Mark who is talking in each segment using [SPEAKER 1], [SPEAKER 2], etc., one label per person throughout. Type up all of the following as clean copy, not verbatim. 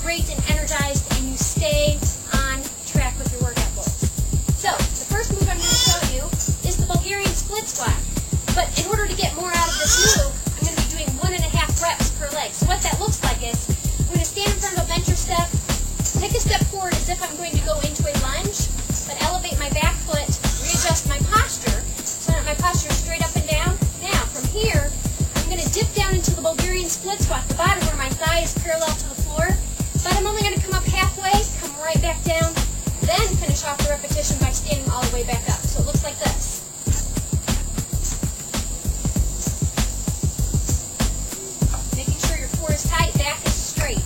[SPEAKER 1] great and energized, and you stay on track with your workout goals. So, the first move I'm going to show you is the Bulgarian split squat. But in order to get more out of this move, I'm going to be doing 1.5 reps per leg. So what that looks like is, I'm going to stand in front of a bench or step, take a step forward as if I'm going to go into a lunge, but elevate my back foot, readjust my posture, so that my posture is straight up and down. Now, from here, I'm going to dip down into the Bulgarian split squat, the bottom where my thigh is parallel to the floor, but I'm only going to come up halfway, come right back down, then finish off the repetition by standing all the way back up. So it looks like this. Making sure your core is tight, back is straight.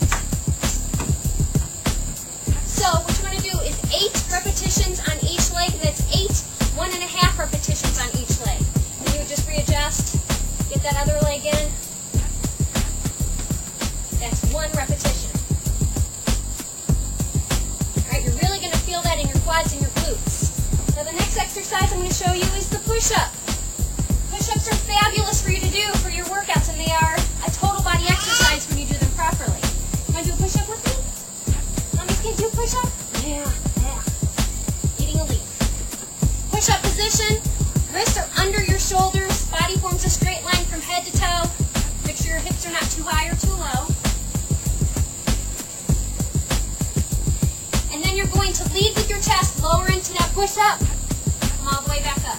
[SPEAKER 1] So what you want to do is 8 repetitions on each leg. That's 8 1.5 repetitions on each leg. And you would just readjust, get that other leg in. That's 1 repetition. Alright, you're really going to feel that in your quads and your glutes. So the next exercise I'm going to show you is the push-up. Push-ups are fabulous for you to do for your workouts, and they are a total body exercise when you do them properly. You want to do a push-up with me? Can you do a push-up? Yeah. Eating a leaf. Push-up position. Wrists are under your shoulders. Body forms a straight line from head to toe. Make sure your hips are not too high or too low. And then you're going to lead with your chest, lower into that push-up. Come all the way back up.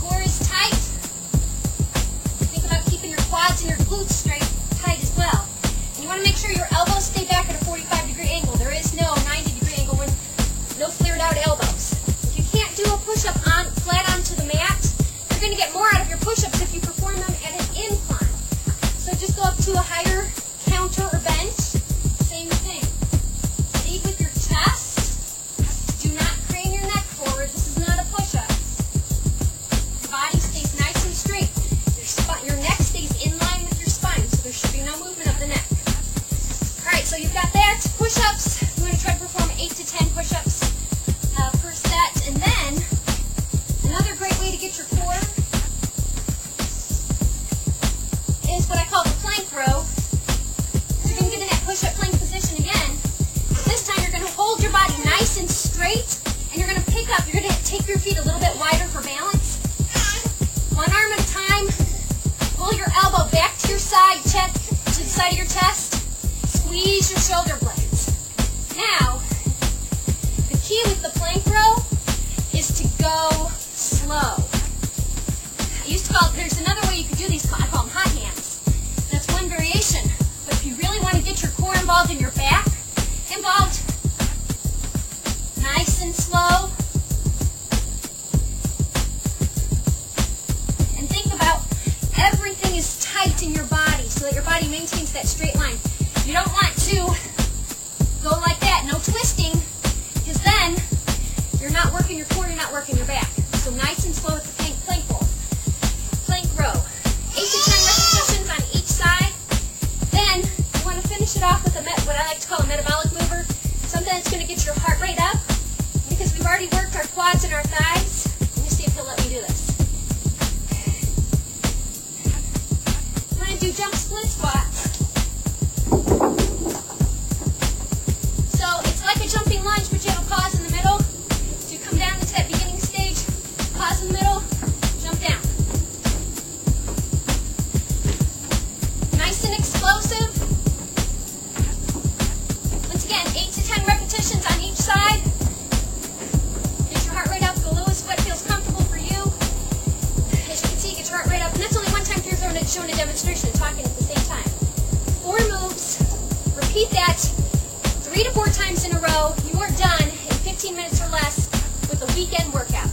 [SPEAKER 1] Core is tight. Think about keeping your quads and your glutes straight, tight as well. And you want to make sure your elbows stay back at a 45-degree angle. There is no 90-degree angle when no flared out elbows. If you can't do a push-up flat onto the mat, you're going to get more out of your push-ups if you perform them at an incline. So just go up to a higher counter or bench. Same thing. Lead with your chest. Do not crane your neck forward. This is not a push-up. Your body stays nice and straight. Your neck stays in line with your spine, so there should be no movement of the neck. Alright, so you've got that. Push-ups. You want to try to perform 8 to 10 push-ups per set. And then, another great way to get your core is what I call the plank row. You're going to get in that push-up plank position again. This time you're going to hold your body nice and straight, and you're going to pick up. You're going to take your feet a little bit wider for balance. One arm at a time. Pull your elbow back to your side, to the side of your chest. Squeeze your shoulder blades. Now, the key with the plank row is to go slow. I used to call it, there's another way you could do these, I call them hot hands. That's one variation. But if you really want to get your core involved and your back involved, nice and slow. And think about everything is tight in your body so that your body maintains that straight line. You don't want to go like that, no twisting, because then you're not working your core, you're not working your back. So nice and slow with the plank roll. Plank row. 8 to 10 repetitions on each side. Then you want to finish it off with what I like to call a metabolic mover, something that's going to get your heart rate up, because we've already worked our quads and our thighs. Let me see if he'll let me do this. I'm going to do jump split squats. So it's like a jumping lunge, but you have a pause in the middle. So you come down into that beginning stage, pause in the middle, jump down. Nice and explosive. Once again, 8 to 10 repetitions on each side. Get your heart rate up, the lowest sweat feels comfortable for you. As you can see, get your heart rate up. And that's only one time you're showing a demonstration, talking at the same time. 4 moves. Repeat that 3 to 4 times in a row. You are done in 15 minutes or less with a weekend workout.